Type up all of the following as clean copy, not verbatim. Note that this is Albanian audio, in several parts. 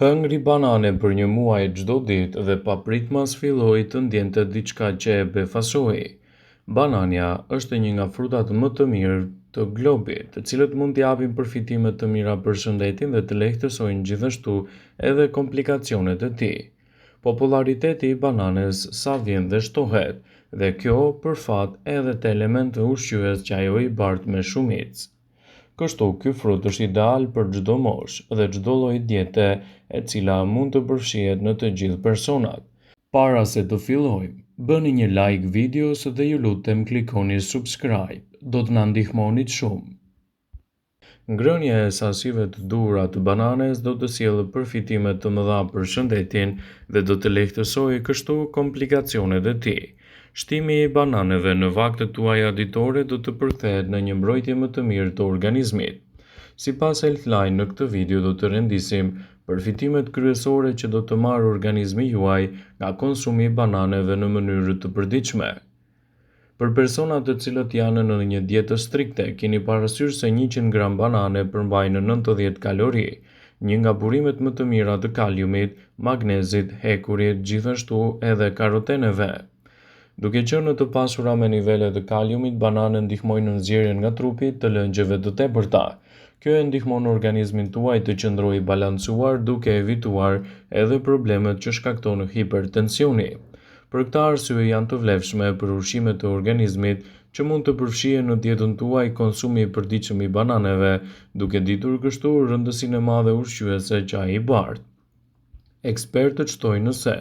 Hëngri banane për një muaj çdo ditë dhe papritmas filloi të ndjente diçka që e befasoi. Banania është një nga frutat më të mirë të globit, të cilët mund t'japin përfitime të mira për shëndetin dhe të lehtësojnë gjithashtu edhe komplikacionet e tij. Populariteti i bananes sa vjen dhe shtohet, dhe kjo për fat edhe të elementeve ushqyes që ajo i bart me shumicë. Kështu, ky frut është ideal për çdo moshë dhe çdo lloj diete e cila mund të përfshihet në të gjithë personat. Para se të fillojmë, bëni një like videos dhe ju lutem klikoni subscribe, do të na ndihmonit shumë. Ngrënia e sasive të duhura të bananes do të sjellë përfitime të mëdha për shëndetin dhe do të lehtësojë kështu komplikacionet e tij. Shtimi i bananeve në vaktet tuaja ditore do të përkthehet në një mbrojtje më të mirë të organizmit. Sipas Healthline, në këtë video do të rendisim përfitimet kryesore që do të marrë organizmi juaj nga konsumi i bananeve në mënyrë të përditshme. Për personat të cilët janë në një dietë strikte, keni parasysh se 100 gram banane përmbajnë 90 kalori, një nga burimet më të mira të kaliumit, magnezit, hekurit, gjithashtu edhe karoteneve. Duke qenë të pasura me nivele të kaliumit, bananët ndihmojnë në nxjerrjen nga trupi të lëngjeve të tepërta. Kjo e ndihmon organizmin tuaj të qëndrojë i balancuar duke evituar edhe problemet që shkakton hipertensioni. Për këtë arsye janë të vlefshme për ushqimet e organizmit që mund të përfshihen në dietën tuaj konsumi i përditshëm i bananeve, duke ditur kështu rëndësinë e madhe ushqyese që ai i bart. Ekspertët shtojnë se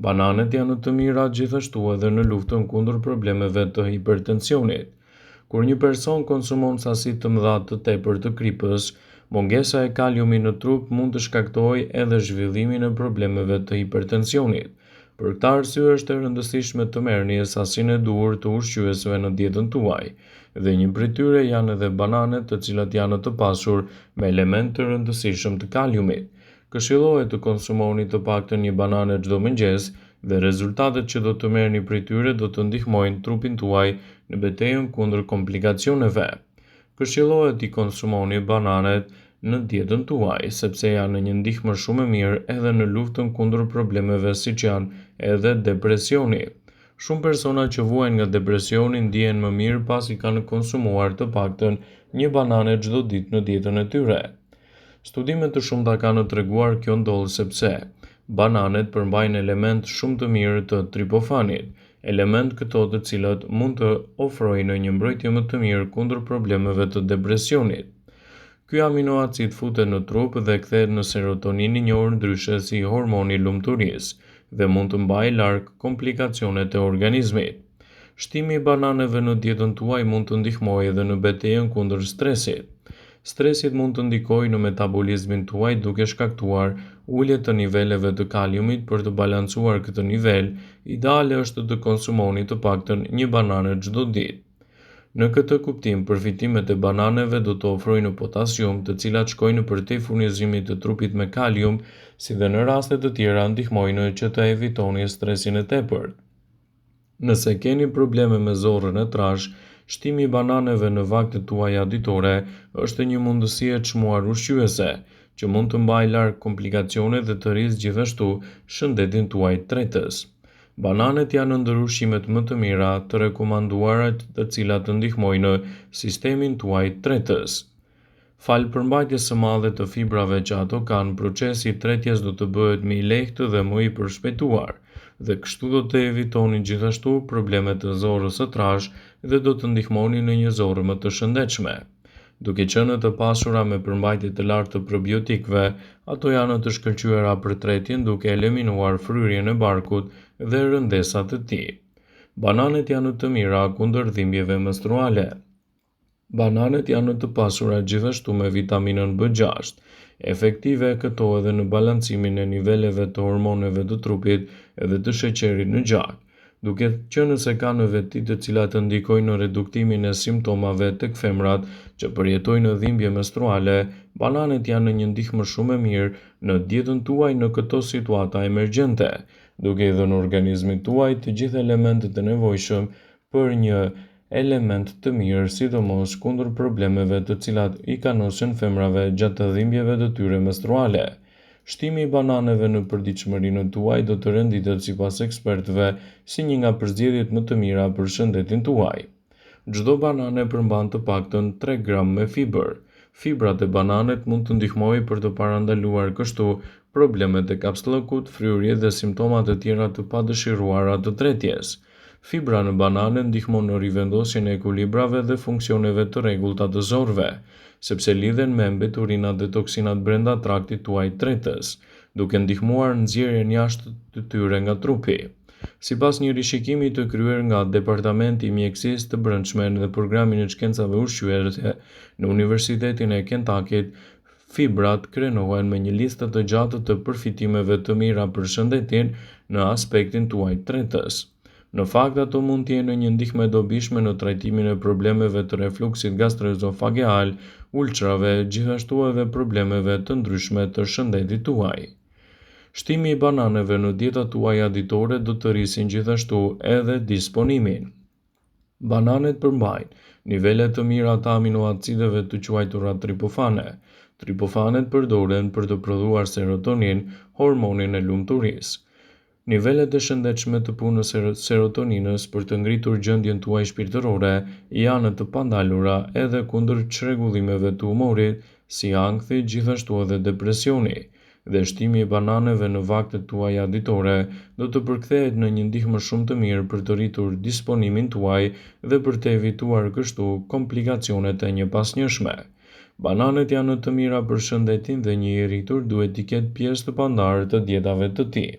bananet janë të mira gjithashtu edhe në luftën kundër problemeve të hipertensionit. Kur një person konsumon sasi të mëdha të tepërt të kripës, mungesa e kaliumit në trup mund të shkaktojë edhe zhvillimin e problemeve të hipertensionit. Për këtë arsye është e rëndësishme të merrni sasinë e duhur të ushqyesve në dietën tuaj, dhe një prej tyre janë edhe bananet, të cilat janë të pasur me element të rëndësishëm të kaliumit. Këshillohet të konsumoni të paktën një banane çdo mëngjes dhe rezultatet që do të merrni prej tyre do të ndihmojnë trupin tuaj në betejën kundër komplikacioneve. Këshillohet t'i konsumoni bananet në dietën tuaj, sepse janë një ndihmë shumë e mirë edhe në luftën kundër problemeve siç janë edhe depresioni. Shumë persona që vuajnë nga depresioni ndihen më mirë pasi kanë konsumuar të paktën një banane çdo ditë në dietën e tyre. Studime të shumta kanë treguar kjo ndodh sepse bananet përmbajnë element shumë të mirë të tripofanit, element këto të cilët mund të ofrojnë një mbrojtje më të mirë kundër problemeve të depresionit. Ky aminoacid futet në trup dhe kthehet në serotonin, i njohur ndryshe si hormoni i lumturisë, dhe mund të mbajë larg komplikacionet e organizmit. Shtimi i bananeve në dietën tuaj mund të ndihmojë edhe në betejën kundër stresit. Stresi mund të ndikojë në metabolizmin tuaj duke shkaktuar ulje të niveleve të kaliumit. Për të balancuar këtë nivel, ideale është të konsumoni të paktën një banane çdo ditë. Në këtë kuptim, përfitimet e bananeve do të ofrojnë potasium, të cilat shkojnë përtej furnizimit të trupit me kalium, si dhe në raste të tjera ndihmojnë që të evitoni stresin e tepërt. Nëse keni probleme me zorrën e trashë, shtimi i bananeve në vaktet tuaja ditore është një mundësi e çmuar ushqyese, që mund të mbajë larg komplikacionet dhe të rrisë gjithashtu shëndetin tuaj tretës. Bananet janë ndër ushqimet më të mira të rekomanduara, të cilat ndihmojnë sistemin tuaj tretës. Fal përmbajtjes së madhe të fibrave që ato kanë, procesi i tretjes do të bëhet më i lehtë dhe më i përshpejtuar, dhe kështu do të evitoni gjithashtu problemet të zorrës së trashë dhe do të ndihmoni në një zorrë më të shëndetshme. Duke qenë të pasura me përmbajtje të lartë të probiotikëve, ato janë të shkëlqyera për tretjen duke eliminuar fryrjen e barkut dhe rëndesat e tij. Bananet janë të mira kundër dhimbjeve menstruale. Bananet janë të pasura gjithashtu me vitaminën B6, efektive këto edhe në balancimin e niveleve të hormoneve të trupit edhe të sheqerit në gjak. Duke qenë se kanë veti të cilat ndikojnë në reduktimin e simptomave tek femrat që përjetojnë dhimbje menstruale, bananet janë një ndihmë shumë e mirë në dietën tuaj në këto situata emergjente, duke i dhënë organizmit tuaj të gjithë elementet e nevojshëm për një element të mirë, sidomos kundër problemeve të cilat i kanosin femrave gjatë dhimbjeve të tyre menstruale. Shtimi i bananeve në përditshmërinë tuaj do të renditet sipas ekspertëve si një nga përzgjedhjet më të mira për shëndetin tuaj. Çdo banane përmban të paktën 3 gram me fibër. Fibrat e bananet mund të ndihmojë për të parandaluar kështu problemet e kapsllëkut, fryrje dhe simptomat e tjera të padëshiruara të tretjes. Fibra në banane ndihmon në rivendosjen e ekuilibrave dhe funksioneve të rregullta të zorëve, sepse lidhen me mbeturinat dhe toksinat brenda traktit tuaj tretës, duke ndihmuar nxjerrjen jashtë të tyre nga trupi. Sipas një rishikimi të kryer nga Departamenti i Mjekësisë të Brendshme dhe Programi i Shkencave Ushqyese në Universitetin e Kentuckit, fibrat krenohen me një listë të gjatë të përfitimeve të mira për shëndetin në aspektin tuaj tretës. Në fakt, ato mund të jenë një ndihmë e dobishme në trajtimin e problemeve të refluksit gastroezofageal, ulçrave, gjithashtu edhe problemeve të ndryshme të shëndetit tuaj. Shtimi i bananeve në dietat tuaja ditore do të rrisin gjithashtu edhe disponimin. Bananet përmbajnë nivele të mira të aminoacideve të quajtura triptofane. Triptofanet përdoren për të prodhuar serotonin, hormonin e lumturisë. Nivelet e shëndetshme të punës së serotoninës për të ngritur gjendjen tuaj shpirtërore janë të pandalura edhe kundër çrregullimeve të humorit, si ankthi, gjithashtu edhe depresioni. Dhe shtimi i bananeve në vaktet tuaja ditore do të përkthehet në një ndihmë shumë të mirë për të rritur disponimin tuaj dhe për të evituar kështu komplikacionet e njëpasnjëshme. Bananet janë të mira për shëndetin dhe një i rritur duhet të ketë pjesë të pandarë të dietave të tij.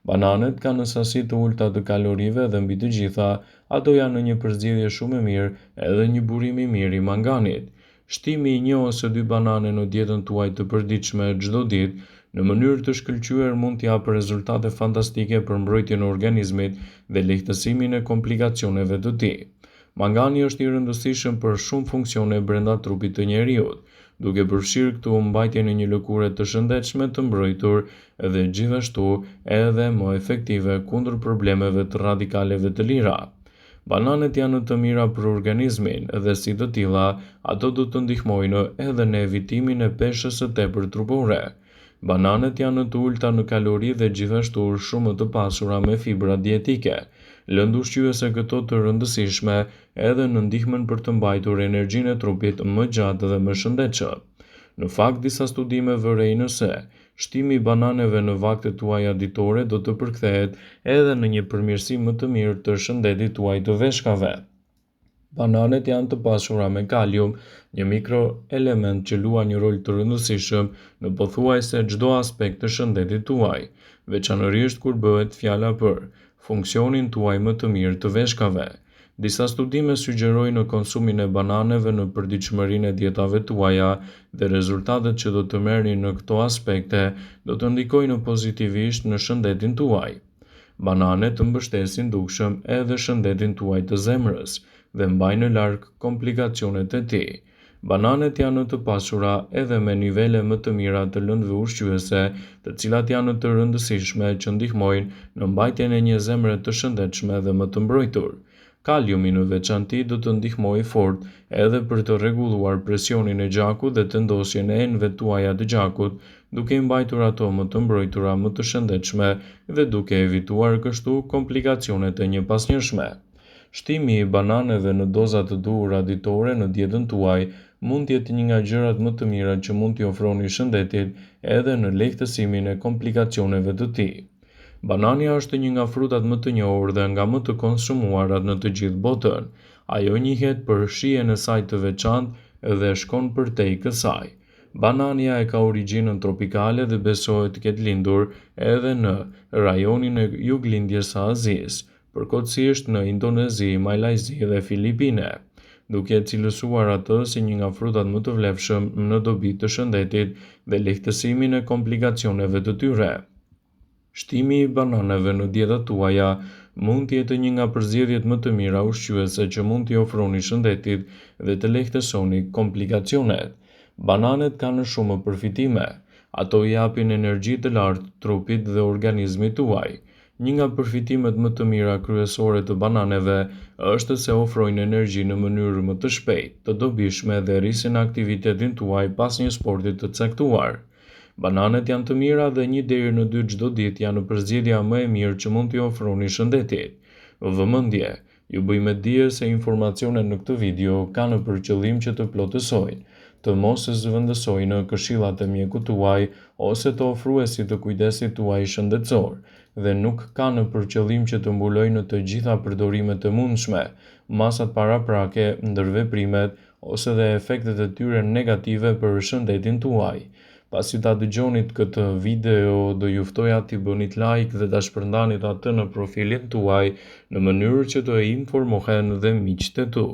Bananet kanë sasi të ulta të kalorive dhe mbi të gjitha, ato janë një përzgjedhje shumë e mirë edhe një burim i mirë i manganit. Shtimi i 1 ose 2 banane në dietën tuaj të përditshme çdo ditë në mënyrë të shkëlqyer mund të japë rezultate fantastike për mbrojtjen e organizmit dhe lehtësimin e komplikacioneve të tij. Mangani është i rëndësishëm për shumë funksione brenda trupit të njerëzit, duke përfshirë këtu mbajtjen e një lëkure të shëndetshme të mbrojtur dhe gjithashtu edhe më efektive kundër problemeve të radikaleve të lira. Bananet janë të mira për organizmin dhe si të tilla, ato do të ndihmojnë edhe në evitimin e peshës së tepër trupore. Bananet janë të ulta në kalori dhe gjithashtu shumë të pasura me fibra dietike, lëndë ushqyese këto të rëndësishme edhe në ndihmën për të mbajtur energjinë e trupit më gjatë dhe më shëndetshëm. Në fakt, disa studime vërejnë se shtimi i bananeve në vaktet tuaja ditore do të përkthehet edhe në një përmirësim më të mirë të shëndetit tuaj të veshkave. Bananet janë të pasura me kalium, një mikroelement që luan një rol të rëndësishëm në pothuajse çdo aspekt të shëndetit tuaj, veçanërisht kur bëhet fjala për funksionin tuaj më të mirë të veshkave. Disa studime sugjerojnë konsumin e bananeve në përditshmërinë e dietave tuaja dhe rezultatet që do të merrni në këto aspekte do të ndikojnë pozitivisht në shëndetin tuaj. Bananet të mbështesin dukshëm edhe shëndetin tuaj të zemrës dhe mbajnë larg komplikacionet e tij. Bananet janë të pasura edhe me nivele më të mira të lëndëve ushqyese, të cilat janë të rëndësishme që ndihmojnë në mbajtjen e një zemre të shëndetshme dhe më të mbrojtur. Kaliumi në veçanti do të ndihmojë fort edhe për të rregulluar presionin e gjakut dhe tendosjen e enëve tuaja të gjakut, duke i mbajtur ato më të mbrojtura, më të shëndetshme dhe duke evituar kështu komplikacionet e njëpasnjëshme. Shtimi i bananeve në doza të duhura ditore në dietën tuaj mund të jetë një nga gjërat më të mira që mund t'i ofroni shëndetit edhe në lehtësimin e komplikacioneve të tij. Banania është një nga frutat më të njohur dhe nga më të konsumuarat në të gjithë botën. Ajo njihet për shijen e saj të veçantë dhe shkon përtej kësaj. Banania e ka origjinën tropikale dhe besohet të ketë lindur edhe në rajonin e juglindjes së Azisë, përkohësisht në Indonezi, Malajzi dhe Filipine, duke cilësuar atë si një nga frutat më të vlefshëm në dobi të shëndetit dhe lehtësimin e komplikacioneve të tyre. Shtimi i bananeve në dietat tuaja mund të jetë një nga përzgjedhjet më të mira ushqyese që mund t'i ofroni shëndetit dhe të lehtësoni komplikacionet. Bananet kanë shumë përfitime. Ato i japin energji të lartë trupit dhe organizmit tuaj. Një nga përfitimet më të mira kryesore të bananeve është se ofrojnë energji në mënyrë më të shpejtë, të dobishme dhe rrisin aktivitetin tuaj pas një sporti të caktuar. Bananet janë të mira dhe 1 deri në 2 çdo ditë janë përzgjedhja më e mirë që mund t'i ofroni shëndetit. Vëmendje, ju bëj me dije se informacionet në këtë video kanë për qëllim që të plotësojnë, të mos e zëvendësojnë këshillat e mjekut tuaj ose të ofruesit të kujdesit tuaj shëndetësor, dhe nuk kanë për qëllim që të mbulojnë të gjitha përdorimet e mundshme, masat paraprake, ndërveprimet ose dhe efektet e tyre negative për shëndetin tuaj. Pasi ta dëgjonit këtë video, do ju ftoja t'i bënit like dhe ta shpërndanit atë në profilin tuaj në mënyrë që të informohen dhe miqtë e tu.